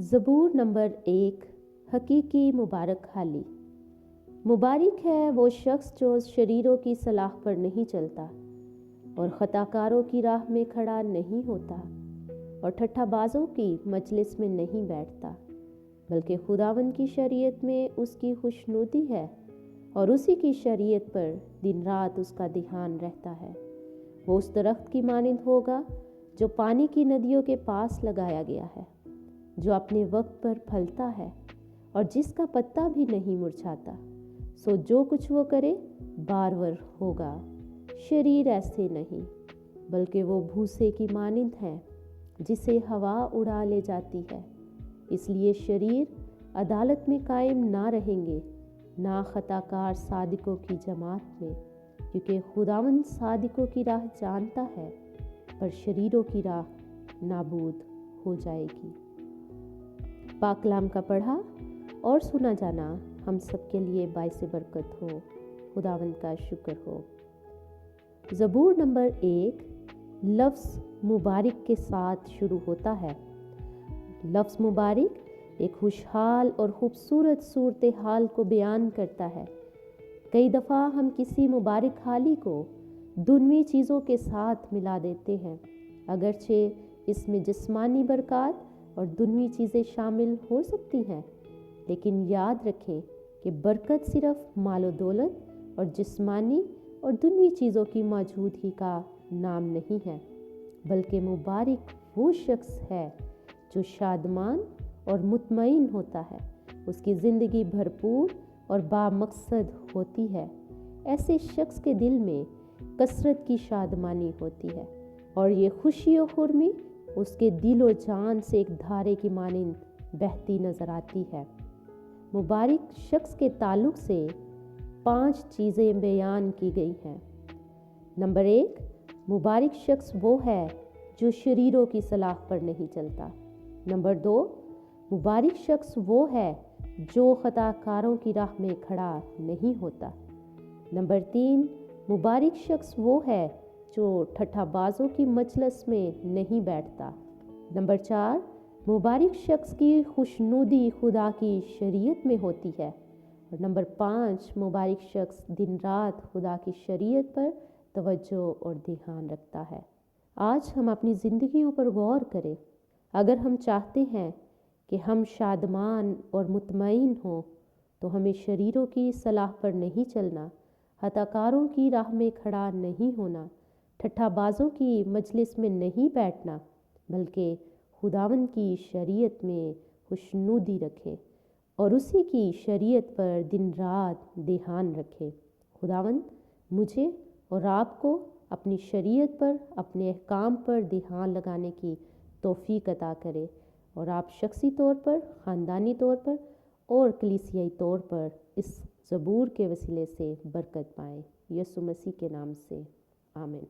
ज़बूर number 1। हकीकी मुबारक हाली। मुबारक है वो शख्स जो शरीरों की सलाह पर नहीं चलता और ख़ताकारों की राह में खड़ा नहीं होता और ठट्ठाबाजों की मजलिस में नहीं बैठता, बल्कि खुदावंद की शरीयत में उसकी खुशनुदी है और उसी की शरीयत पर दिन रात उसका ध्यान रहता है। वो उस दरख्त की मानिंद होगा जो पानी की नदियों के पास लगाया गया है, जो अपने वक्त पर फलता है और जिसका पत्ता भी नहीं मुरझाता। सो जो कुछ वो करे बारवर होगा। शरीर ऐसे नहीं, बल्कि वो भूसे की मानिंद है जिसे हवा उड़ा ले जाती है। इसलिए शरीर अदालत में कायम ना रहेंगे, ना खताकार सादिकों की जमात में, क्योंकि खुदावंद सादिकों की राह जानता है, पर शरीरों की राह नाबूद हो जाएगी। पाक कलाम का पढ़ा और सुना जाना हम सबके लिए बाइस बरकत हो। खुदावंद का शुक्र हो। ज़बूर नंबर 1 लफ्ज़ मुबारक के साथ शुरू होता है। लफ्ज़ मुबारक एक खुशहाल और ख़ूबसूरत सूरत हाल को बयान करता है। कई दफ़ा हम किसी मुबारक हाली को दुनवी चीज़ों के साथ मिला देते हैं, अगरचे इसमें जिस्मानी बरकत और दुनवी चीज़ें शामिल हो सकती हैं, लेकिन याद रखें कि बरकत सिर्फ मालो दौलत और जिस्मानी और दुनवी चीज़ों की मौजूदगी का नाम नहीं है, बल्कि मुबारक वो शख्स है जो शादमान और मुतमईन होता है। उसकी ज़िंदगी भरपूर और बामकसद होती है। ऐसे शख्स के दिल में कसरत की शादमानी होती है और ये खुशी और खुर्मी उसके दिल और जान से एक धारे की मानिंद बहती नज़र आती है। मुबारक शख्स के ताल्लुक से 5 चीज़ें बयान की गई हैं। नंबर 1, मुबारक शख्स वो है जो शरीरों की सलाह पर नहीं चलता। नंबर 2, मुबारक शख्स वो है जो खताकारों की राह में खड़ा नहीं होता। नंबर 3, मुबारक शख्स वो है जो ठट्ठाबाजों की मजलिस में नहीं बैठता। नंबर 4, मुबारक शख्स की खुशनुदी खुदा की शरीयत में होती है। और नंबर 5, मुबारक शख्स दिन रात खुदा की शरीयत पर तवज्जो और ध्यान रखता है। आज हम अपनी ज़िंदगियों पर गौर करें। अगर हम चाहते हैं कि हम शादमान और मुतमईन हों, तो हमें शरीरों की सलाह पर नहीं चलना, हताकारों की राह में खड़ा नहीं होना, ठट्ठाबाजों की मजलिस में नहीं बैठना, बल्कि खुदावंद की शरीयत में खुशनुदी रखें और उसी की शरीयत पर दिन रात ध्यान रखें। खुदावंद मुझे और आपको अपनी शरीयत पर, अपने अहकाम पर ध्यान लगाने की तौफीक अता करे और आप शख्सी तौर पर, ख़ानदानी तौर पर और कलीसियाई तौर पर इस ज़बूर के वसीले से बरकत पाएँ। यसु मसीह के नाम से आमीन।